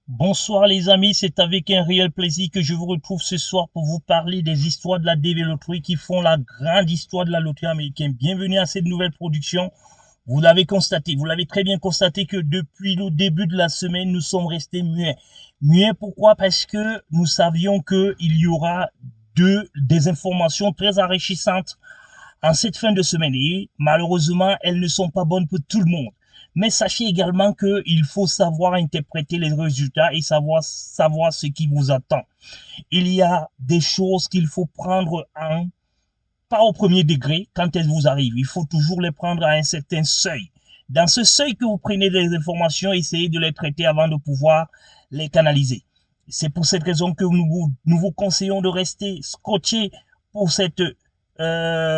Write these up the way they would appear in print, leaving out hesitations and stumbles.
Bonsoir les amis, c'est avec un réel plaisir que je vous retrouve ce soir pour vous parler des histoires de la DV Lottery qui font la grande histoire de la loterie américaine. Bienvenue à cette nouvelle production. Vous l'avez constaté, vous l'avez très bien constaté que depuis le début de la semaine, nous sommes restés muets. Muets pourquoi? Parce que nous savions qu'il y aura des informations très enrichissantes en cette fin de semaine et malheureusement, elles ne sont pas bonnes pour tout le monde. Mais sachez également qu'il faut savoir interpréter les résultats et savoir ce qui vous attend. Il y a des choses qu'il faut prendre pas au premier degré quand elles vous arrivent. Il faut toujours les prendre à un certain seuil. Dans ce seuil que vous prenez des informations, essayez de les traiter avant de pouvoir les canaliser. C'est pour cette raison que nous vous conseillons de rester scotché pour cette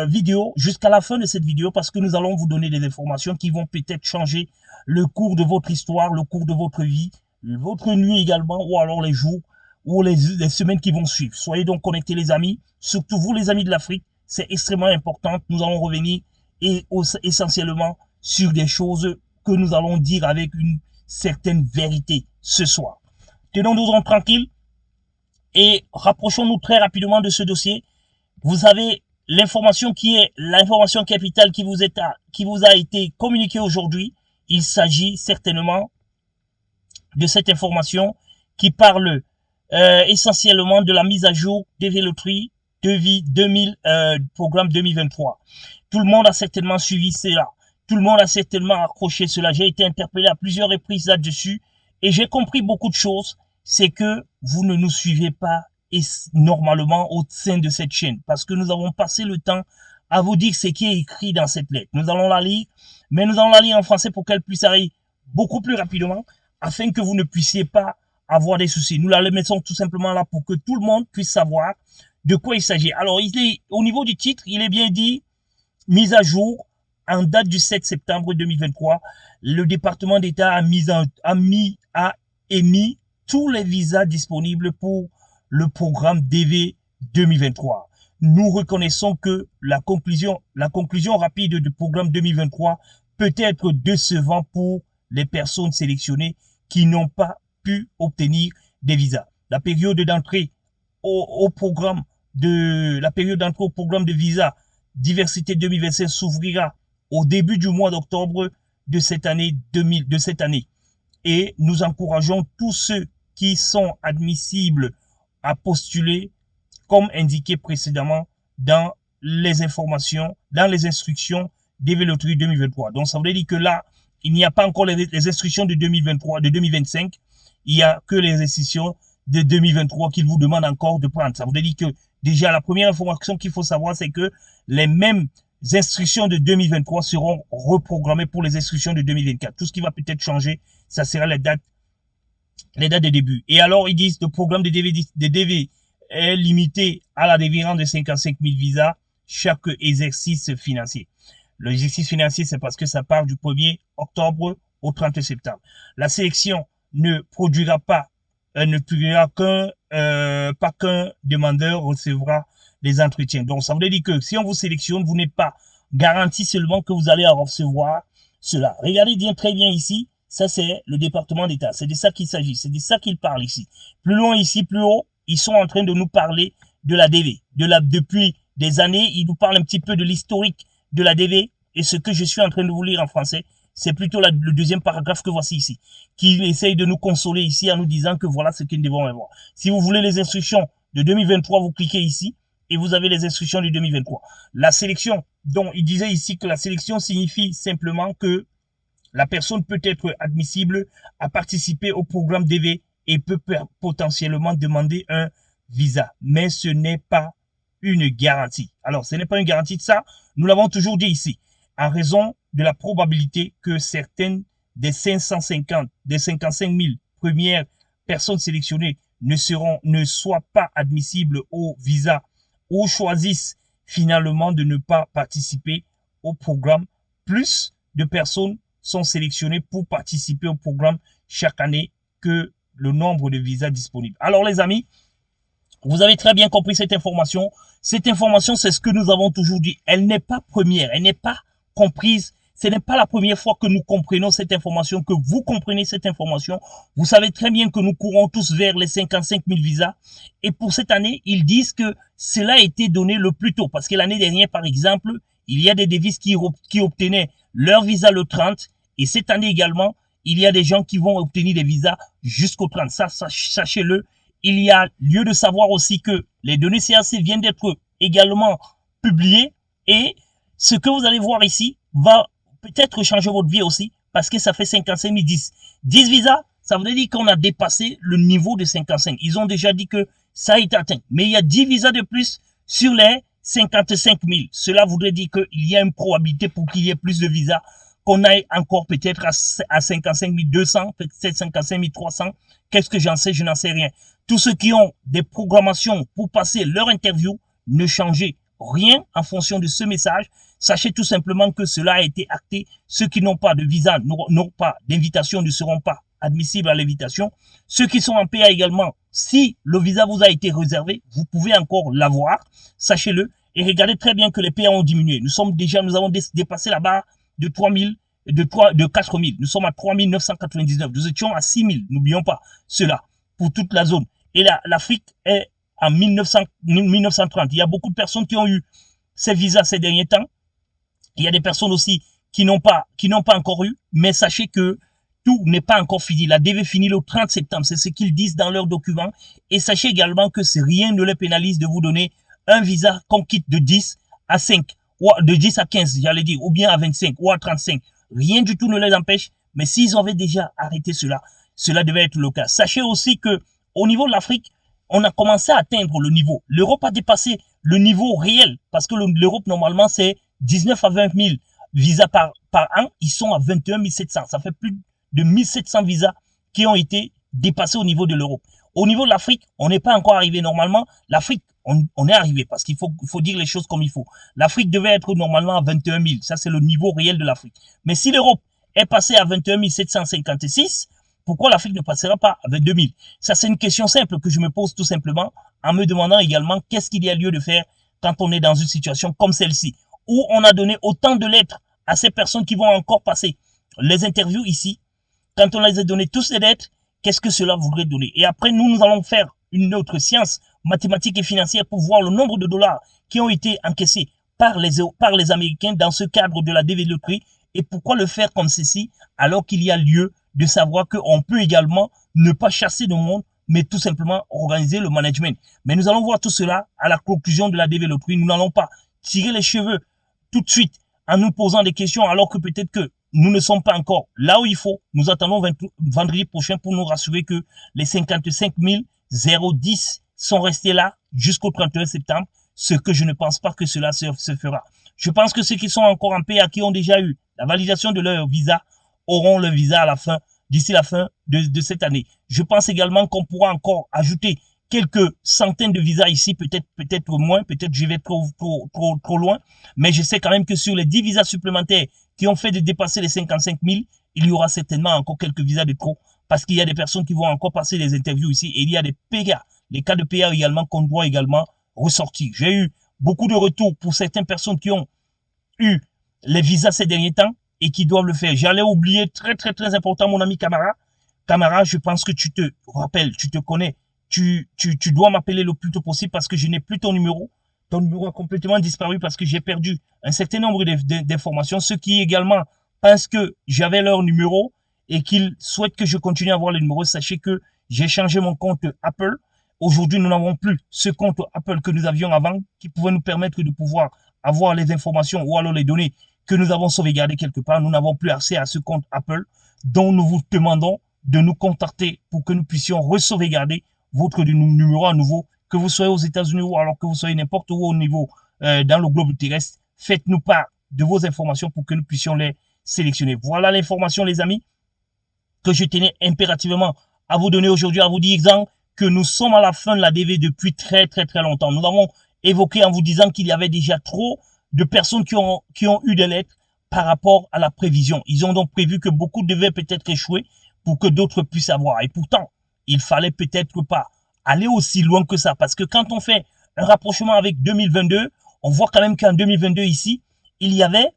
vidéo jusqu'à la fin de cette vidéo parce que nous allons vous donner des informations qui vont peut-être changer le cours de votre histoire, le cours de votre vie, votre nuit également ou alors les jours ou les semaines qui vont suivre. Soyez donc connectés les amis, surtout vous les amis de l'Afrique, c'est extrêmement important. Nous allons revenir essentiellement sur des choses que nous allons dire avec une certaine vérité ce soir. Tenons-nous tranquilles et rapprochons-nous très rapidement de ce dossier. Vous avez l'information capitale qui vous a été communiquée aujourd'hui. Il s'agit certainement de cette information qui parle essentiellement de la mise à jour des Véloteries de vie 2000, programme 2023. Tout le monde a certainement suivi cela. Tout le monde a certainement accroché cela. J'ai été interpellé à plusieurs reprises là-dessus et j'ai compris beaucoup de choses. C'est que vous ne nous suivez pas normalement au sein de cette chaîne parce que nous avons passé le temps à vous dire ce qui est écrit dans cette lettre. Nous allons la lire, mais nous allons la lire en français pour qu'elle puisse arriver beaucoup plus rapidement afin que vous ne puissiez pas avoir des soucis. Nous la mettons tout simplement là pour que tout le monde puisse savoir de quoi il s'agit. Alors, au niveau du titre, il est bien dit mise à jour en date du 7 septembre 2023. Le département d'État a émis tous les visas disponibles pour le programme DV 2023. Nous reconnaissons que la conclusion rapide du programme 2023 peut être décevant pour les personnes sélectionnées qui n'ont pas pu obtenir des visas. La période d'entrée au programme de visa diversité 2025 s'ouvrira au début du mois d'octobre de cette année et nous encourageons tous ceux qui sont admissibles à postuler comme indiqué précédemment dans les informations, dans les instructions des Véloteries 2023. Donc ça veut dire que là, il n'y a pas encore les instructions de 2023, de 2025, il n'y a que les instructions de 2023 qu'il vous demande encore de prendre. Ça veut dire que déjà la première information qu'il faut savoir, c'est que les mêmes instructions de 2023 seront reprogrammées pour les instructions de 2024. Tout ce qui va peut-être changer, ça sera les dates de début. Et alors, ils disent le programme de DV est limité à la délivrance de 55 000 visas chaque exercice financier. L'exercice financier, c'est parce que ça part du 1er octobre au 30 septembre. La sélection ne produira pas pas qu'un demandeur recevra des entretiens. Donc, ça veut dire que si on vous sélectionne, vous n'êtes pas garanti seulement que vous allez recevoir cela. Regardez bien, très bien ici. Ça, c'est le département d'État. C'est de ça qu'il s'agit. C'est de ça qu'il parle ici. Plus loin ici, plus haut, ils sont en train de nous parler de la DV. Depuis des années, ils nous parlent un petit peu de l'historique de la DV. Et ce que je suis en train de vous lire en français, c'est plutôt le deuxième paragraphe que voici ici, qui essaye de nous consoler ici en nous disant que voilà ce que nous devons avoir. Si vous voulez les instructions de 2023, vous cliquez ici et vous avez les instructions de 2023. La sélection, dont il disait ici que la sélection signifie simplement que la personne peut être admissible à participer au programme DV et peut potentiellement demander un visa. Mais ce n'est pas une garantie. Alors, ce n'est pas une garantie de ça. Nous l'avons toujours dit ici. En raison de la probabilité que certaines des 55 000 premières personnes sélectionnées ne soient pas admissibles au visa ou choisissent finalement de ne pas participer au programme, plus de personnes sont sélectionnées pour participer au programme chaque année que le nombre de visas disponibles. Alors les amis, vous avez très bien compris cette information. Cette information, c'est ce que nous avons toujours dit. Elle n'est pas première, elle n'est pas comprise Ce n'est pas la première fois que nous comprenons cette information, que vous comprenez cette information. Vous savez très bien que nous courons tous vers les 55 000 visas. Et pour cette année, ils disent que cela a été donné le plus tôt. Parce que l'année dernière, par exemple, il y a des devises qui obtenaient leur visa le 30. Et cette année également, il y a des gens qui vont obtenir des visas jusqu'au 30. Ça, sachez-le. Il y a lieu de savoir aussi que les données CAC viennent d'être également publiées. Et ce que vous allez voir ici va peut-être changer votre vie aussi, parce que ça fait 55 000, 10 visas, ça veut dire qu'on a dépassé le niveau de 55. Ils ont déjà dit que ça a été atteint. Mais il y a 10 visas de plus sur les 55 000. Cela voudrait dire qu'il y a une probabilité pour qu'il y ait plus de visas, qu'on aille encore peut-être à 55 200, peut-être 55 300. Qu'est-ce que j'en sais? Je n'en sais rien. Tous ceux qui ont des programmations pour passer leur interview, ne changez rien en fonction de ce message. Sachez tout simplement que cela a été acté. Ceux qui n'ont pas de visa, n'ont pas d'invitation, ne seront pas admissibles à l'invitation. Ceux qui sont en PA également, si le visa vous a été réservé, vous pouvez encore l'avoir. Sachez-le. Et regardez très bien que les PA ont diminué. Nous avons dépassé la barre de 4 000. Nous sommes à 3 999. Nous étions à 6 000. N'oublions pas cela pour toute la zone. Et là, l'Afrique est en 1930. Il y a beaucoup de personnes qui ont eu ces visas ces derniers temps. Il y a des personnes aussi qui n'ont pas encore eu, mais sachez que tout n'est pas encore fini. La DV finit le 30 septembre, c'est ce qu'ils disent dans leurs documents. Et sachez également que rien ne les pénalise de vous donner un visa qu'on quitte de 10 à 5, ou de 10 à 15, j'allais dire, ou bien à 25, ou à 35. Rien du tout ne les empêche, mais s'ils avaient déjà arrêté cela devait être le cas. Sachez aussi que au niveau de l'Afrique, on a commencé à atteindre le niveau. L'Europe a dépassé le niveau réel, parce que l'Europe, normalement, c'est 19 à 20 000 visas par an. Ils sont à 21 700. Ça fait plus de 1700 visas qui ont été dépassés au niveau de l'Europe. Au niveau de l'Afrique, on n'est pas encore arrivé. Normalement, l'Afrique, on est arrivé parce qu'il faut dire les choses comme il faut. L'Afrique devait être normalement à 21 000. Ça, c'est le niveau réel de l'Afrique. Mais si l'Europe est passée à 21 756, pourquoi l'Afrique ne passera pas à 22 000? Ça, c'est une question simple que je me pose tout simplement en me demandant également qu'est-ce qu'il y a lieu de faire quand on est dans une situation comme celle-ci, où on a donné autant de lettres à ces personnes qui vont encore passer les interviews ici. Quand on les a donné tous les lettres, qu'est-ce que cela voudrait donner? Et après, nous allons faire une autre science mathématique et financière pour voir le nombre de dollars qui ont été encaissés par les Américains dans ce cadre de la DV Loterie et pourquoi le faire comme ceci alors qu'il y a lieu de savoir qu'on peut également ne pas chasser le monde, mais tout simplement organiser le management. Mais nous allons voir tout cela à la conclusion de la DV Loterie. Nous n'allons pas tirer les cheveux tout de suite en nous posant des questions alors que peut-être que nous ne sommes pas encore là où il faut. Nous attendons vendredi prochain pour nous rassurer que les 55 010 sont restés là jusqu'au 31 septembre, ce que je ne pense pas que cela se fera. Je pense que ceux qui sont encore en PA, qui ont déjà eu la validation de leur visa, auront le visa à la fin, d'ici la fin de cette année. Je pense également qu'on pourra encore ajouter quelques centaines de visas ici, peut-être moins, peut-être je vais trop loin, mais je sais quand même que sur les 10 visas supplémentaires qui ont fait de dépasser les 55 000, il y aura certainement encore quelques visas de trop, parce qu'il y a des personnes qui vont encore passer des interviews ici, et il y a des PA, les cas de PA également qu'on doit également ressortir. J'ai eu beaucoup de retours pour certaines personnes qui ont eu les visas ces derniers temps, et qui doivent le faire. J'allais oublier très important mon ami Camara. Camara, je pense que tu te rappelles, tu te connais. Tu dois m'appeler le plus tôt possible parce que je n'ai plus ton numéro. Ton numéro a complètement disparu parce que j'ai perdu un certain nombre d'informations. Ceux qui également pensent que j'avais leur numéro et qu'ils souhaitent que je continue à avoir le numéro, sachez que j'ai changé mon compte Apple. Aujourd'hui, nous n'avons plus ce compte Apple que nous avions avant qui pouvait nous permettre de pouvoir avoir les informations ou alors les données que nous avons sauvegardé quelque part. Nous n'avons plus accès à ce compte Apple dont nous vous demandons de nous contacter pour que nous puissions re-sauvegarder votre numéro à nouveau, que vous soyez aux États-Unis ou alors que vous soyez n'importe où au niveau dans le globe terrestre. Faites-nous part de vos informations pour que nous puissions les sélectionner. Voilà l'information, les amis, que je tenais impérativement à vous donner aujourd'hui, à vous dire que nous sommes à la fin de la DV depuis très longtemps. Nous avons évoqué en vous disant qu'il y avait déjà trop de personnes qui ont eu des lettres par rapport à la prévision. Ils ont donc prévu que beaucoup devaient peut-être échouer pour que d'autres puissent avoir. Et pourtant, il fallait peut-être pas aller aussi loin que ça. Parce que quand on fait un rapprochement avec 2022, on voit quand même qu'en 2022 ici, il y avait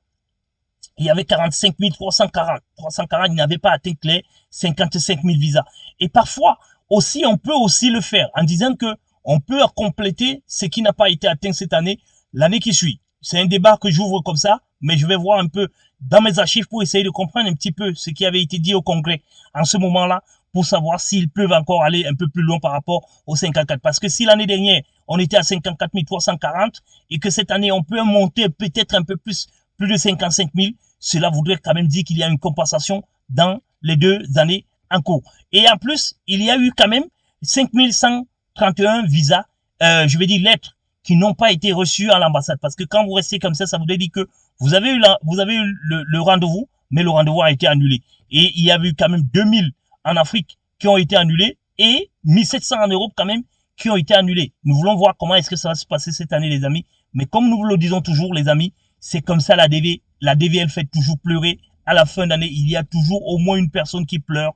il y avait 45 340. 340, il n'avait pas atteint les 55 000 visas. Et parfois, aussi, on peut aussi le faire en disant que on peut compléter ce qui n'a pas été atteint cette année, l'année qui suit. C'est un débat que j'ouvre comme ça, mais je vais voir un peu dans mes archives pour essayer de comprendre un petit peu ce qui avait été dit au Congrès en ce moment-là, pour savoir s'ils peuvent encore aller un peu plus loin par rapport aux 54. Parce que si l'année dernière, on était à 54 340 et que cette année, on peut monter peut-être un peu plus de 55 000, cela voudrait quand même dire qu'il y a une compensation dans les 2 années en cours. Et en plus, il y a eu quand même 5 131 visas, je vais dire lettres, qui n'ont pas été reçues à l'ambassade. Parce que quand vous restez comme ça voudrait dire que vous avez eu le rendez-vous, mais le rendez-vous a été annulé. Et il y a eu quand même 2000 en Afrique qui ont été annulés et 1700 en Europe quand même qui ont été annulés. Nous voulons voir comment est-ce que ça va se passer cette année, les amis. Mais comme nous vous le disons toujours, les amis, c'est comme ça la DV. La DV, elle fait toujours pleurer. À la fin d'année, il y a toujours au moins une personne qui pleure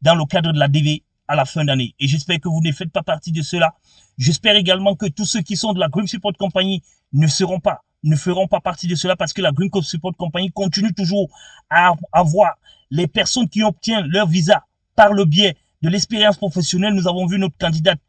dans le cadre de la DV à la fin d'année. Et j'espère que vous ne faites pas partie de cela. J'espère également que tous ceux qui sont de la Grim Support Company ne feront pas partie de cela parce que la Grim Support Company continue toujours à avoir les personnes qui obtiennent leur visa par le biais de l'expérience professionnelle. Nous avons vu notre candidate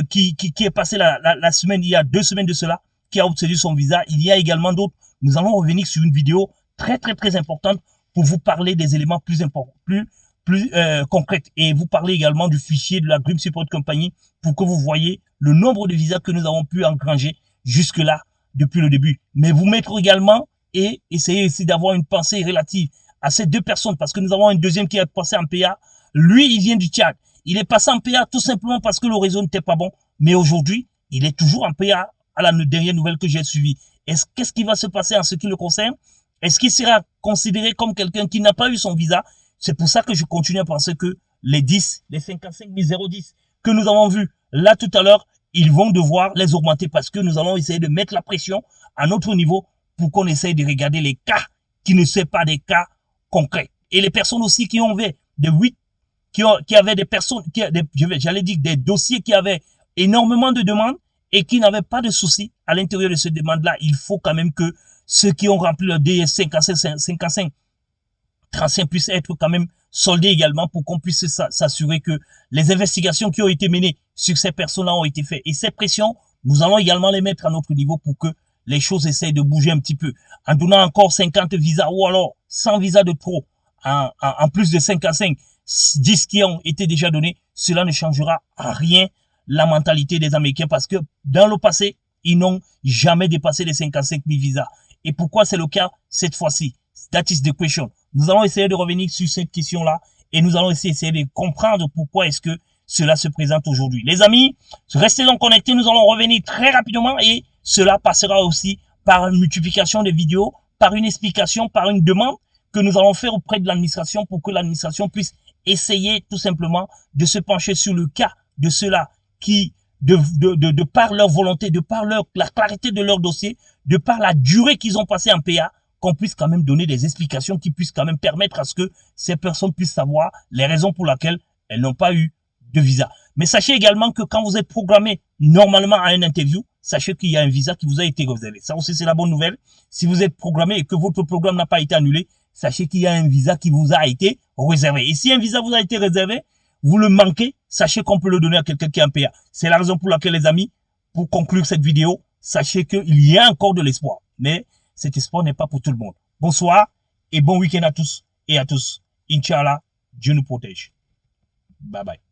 qui est passée la semaine, il y a 2 semaines de cela, qui a obtenu son visa. Il y a également d'autres. Nous allons revenir sur une vidéo très importante pour vous parler des éléments plus importants, plus concrètes, et vous parler également du fichier de la Grim Support Company pour que vous voyez le nombre de visas que nous avons pu engranger jusque-là depuis le début. Mais vous mettre également et essayer ici d'avoir une pensée relative à ces 2 personnes parce que nous avons un deuxième qui est passé en PA. Lui, il vient du Tchad. Il est passé en PA tout simplement parce que le réseau n'était pas bon. Mais aujourd'hui, il est toujours en PA à la dernière nouvelle que j'ai suivie. Qu'est-ce qui va se passer en ce qui le concerne? Est-ce qu'il sera considéré comme quelqu'un qui n'a pas eu son visa? C'est pour ça que je continue à penser que les 55 010 que nous avons vus là tout à l'heure, ils vont devoir les augmenter parce que nous allons essayer de mettre la pression à notre niveau pour qu'on essaye de regarder les cas qui ne sont pas des cas concrets. Et les personnes aussi qui ont fait des 8, qui avaient des personnes, j'allais dire des dossiers qui avaient énormément de demandes et qui n'avaient pas de soucis à l'intérieur de ces demandes-là, il faut quand même que ceux qui ont rempli le DS 55 35 puissent être quand même soldés également pour qu'on puisse s'assurer que les investigations qui ont été menées sur ces personnes-là ont été faites. Et ces pressions, nous allons également les mettre à notre niveau pour que les choses essayent de bouger un petit peu. En donnant encore 50 visas ou alors 100 visas de trop, en plus de 55, 10 qui ont été déjà donnés, cela ne changera à rien la mentalité des Américains parce que dans le passé, ils n'ont jamais dépassé les 55 000 visas. Et pourquoi c'est le cas cette fois-ci? That is the question. Nous allons essayer de revenir sur cette question-là et nous allons essayer de comprendre pourquoi est-ce que cela se présente aujourd'hui. Les amis, restez donc connectés, nous allons revenir très rapidement et cela passera aussi par une multiplication des vidéos, par une explication, par une demande que nous allons faire auprès de l'administration pour que l'administration puisse essayer tout simplement de se pencher sur le cas de ceux-là qui, de par leur volonté, de par la clarité de leur dossier, de par la durée qu'ils ont passé en PA, qu'on puisse quand même donner des explications qui puissent quand même permettre à ce que ces personnes puissent savoir les raisons pour lesquelles elles n'ont pas eu de visa. Mais sachez également que quand vous êtes programmé normalement à une interview, sachez qu'il y a un visa qui vous a été réservé. Ça aussi, c'est la bonne nouvelle. Si vous êtes programmé et que votre programme n'a pas été annulé, sachez qu'il y a un visa qui vous a été réservé. Et si un visa vous a été réservé, vous le manquez, sachez qu'on peut le donner à quelqu'un qui est en PA. C'est la raison pour laquelle, les amis, pour conclure cette vidéo, sachez qu'il y a encore de l'espoir. Mais cet espoir n'est pas pour tout le monde. Bonsoir et bon week-end à tous et à tous. Inch'Allah, Dieu nous protège. Bye bye.